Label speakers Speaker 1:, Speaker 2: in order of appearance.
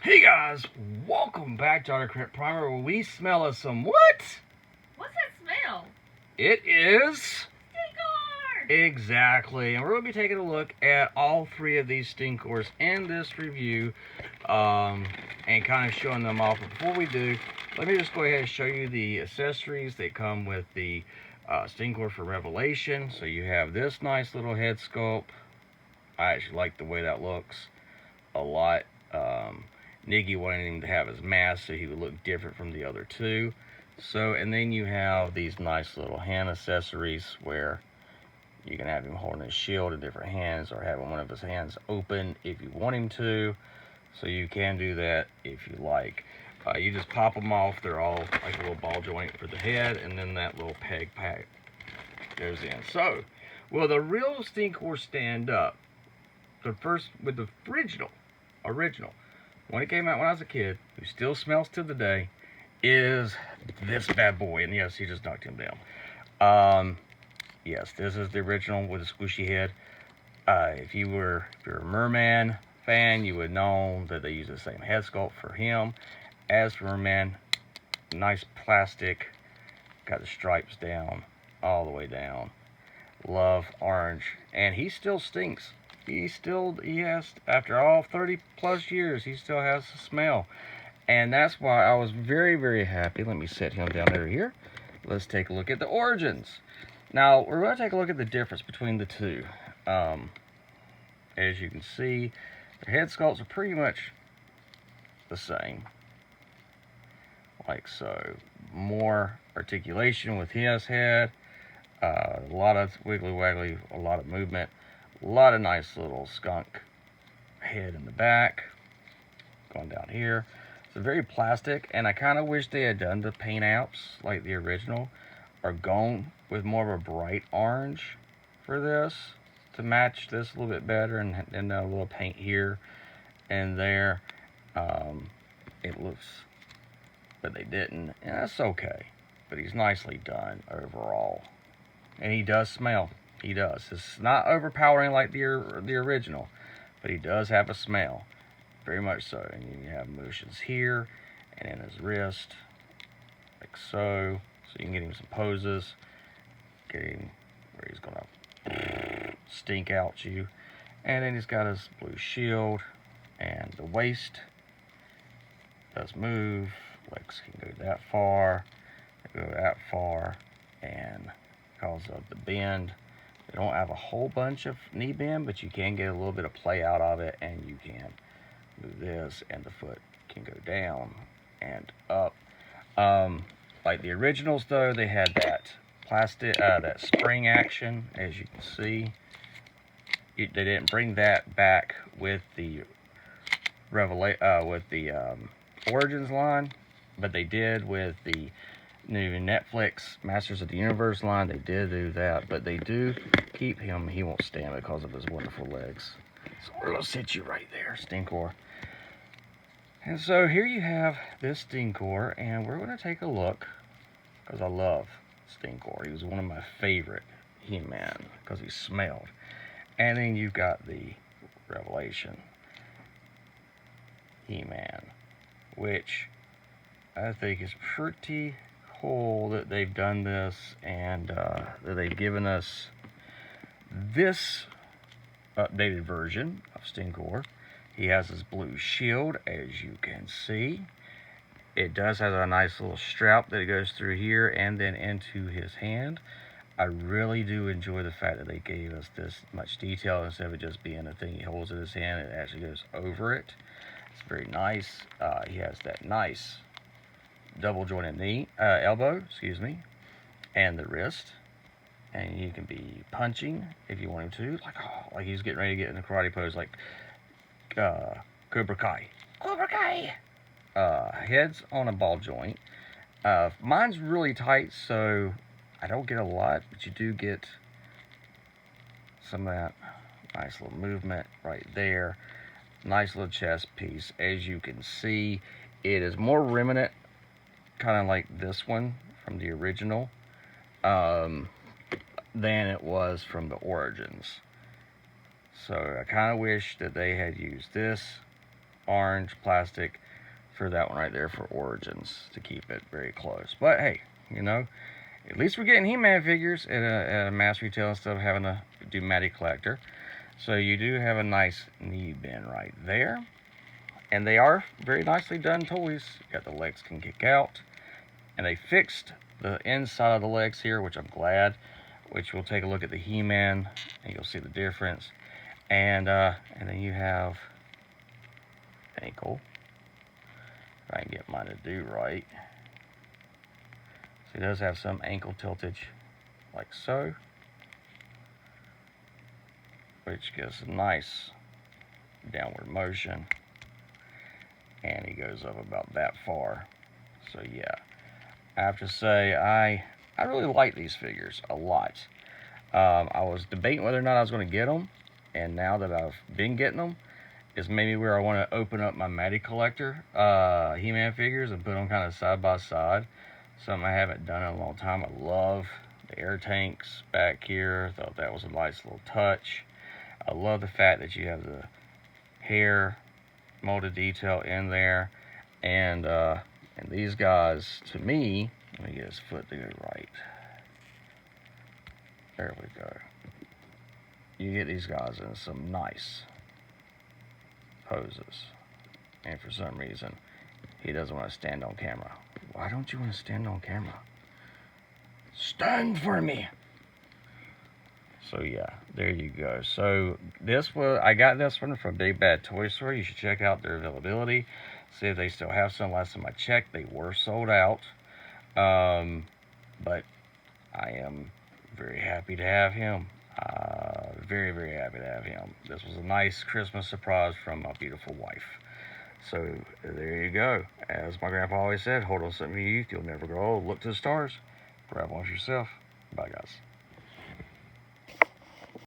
Speaker 1: Hey guys, welcome back to our current primer where we smell of some what?
Speaker 2: What's that smell?
Speaker 1: It is
Speaker 2: Stinkor!
Speaker 1: exactly, and we're going to be taking a look at all three of these Stinkors in this review, and kind of showing them off. But before we do, let me just go ahead and show you the accessories that come with the Stinkor for Revelation. So you have this nice little head sculpt. I actually like the way that looks a lot. Niggy wanted him to have his mask so he would look different from the other two. So, and then you have these nice little hand accessories where you can have him holding his shield in different hands or having one of his hands open if you want him to. So you can do that if you like. You just pop them off. They're all like a little ball joint for the head, and then that little peg pack goes in. So, will the real Stinkor stand up? The first with the original, when it came out when I was a kid, who still smells to the day, is this bad boy. And yes, he just knocked him down. Yes, this is the original with a squishy head. If you're a Merman fan, you would know that they use the same head sculpt for him as for Merman. Nice plastic, got the stripes down, all the way down. Love orange, and he still stinks. He has, after all 30 plus years, he still has the smell. And that's why I was very, very happy. Let me set him down over here. Let's take a look at the origins. Now, we're going to take a look at the difference between the two. As you can see, the head sculpts are pretty much the same. Like so. More articulation with his head. A lot of wiggly waggly, a lot of movement. A lot of nice little skunk head in the back. Going down here. It's very plastic, and I kind of wish they had done the paint apps like the original, or gone with more of a bright orange for this to match this a little bit better, and a little paint here and there. It looks, but they didn't, and that's okay. But he's nicely done overall, and he does smell. He does. It's not overpowering like the original, but he does have a smell. Very much so. And you have motions here and in his wrist, like so. So you can get him some poses. Get him where he's going to stink out you. And then he's got his blue shield. And the waist does move. Legs can go that far. They go that far. And because of the bend, they don't have a whole bunch of knee bend, but you can get a little bit of play out of it, and you can move this, and the foot can go down and up. Like the originals, though, they had that plastic, that spring action, as you can see. They didn't bring that back with the Origins line, but they did with the new Netflix Masters of the Universe line. They did do that, but they do keep him. He won't stand because of his wonderful legs. So we're going to sit you right there, Stinkor. And so here you have this Stinkor, and we're going to take a look, because I love Stinkor. He was one of my favorite He-Man, because he smelled. And then you've got the Revelation He-Man, which I think is pretty cool that they've done this, and that they've given us this updated version of Stinkor. He has his blue shield, as you can see. It does have a nice little strap that goes through here and then into his hand. I really do enjoy the fact that they gave us this much detail instead of it just being a thing he holds in his hand. It actually goes over it. It's very nice. He has that nice double jointed knee, elbow, and the wrist. And you can be punching if you want him to, like he's getting ready to get in a karate pose, like Cobra Kai. Cobra Kai! Head's on a ball joint. Mine's really tight, so I don't get a lot, but you do get some of that nice little movement right there. Nice little chest piece. As you can see, it is more remnant, kind of like this one from the original, than it was from the Origins. So I kind of wish that they had used this orange plastic for that one right there for Origins to keep it very close. But hey, you know, at least we're getting He-Man figures at a mass retail instead of having to do Matty Collector. So you do have a nice knee bin right there. And they are very nicely done toys. You got the legs can kick out. And they fixed the inside of the legs here, which I'm glad. Which we'll take a look at the He-Man and you'll see the difference. And then you have ankle. If I can get mine to do right. So he does have some ankle tiltage, like so, which gives a nice downward motion. And he goes up about that far. So yeah, I have to say I really like these figures a lot. I was debating whether or not I was going to get them, and now that I've been getting them, is maybe where I want to open up my Matty Collector He-Man figures and put them kind of side by side. Something I haven't done in a long time. I love the air tanks back here. Thought that was a nice little touch. I love the fact that you have the hair molded detail in there, and these guys, to me, let me get his foot to go right. There we go. You get these guys in some nice poses, and for some reason he doesn't want to stand on camera. Why don't you want to stand on camera? Stand for me. So yeah, there you go. So I got this one from Big Bad Toy Store. You should check out their availability, see if they still have some. Last time I checked, they were sold out. But I am very happy to have him. Very, very happy to have him. This was a nice Christmas surprise from my beautiful wife. So there you go. As my grandpa always said, hold on something to youth, you'll never grow old. Look to the stars. Grab one for yourself. Bye, guys.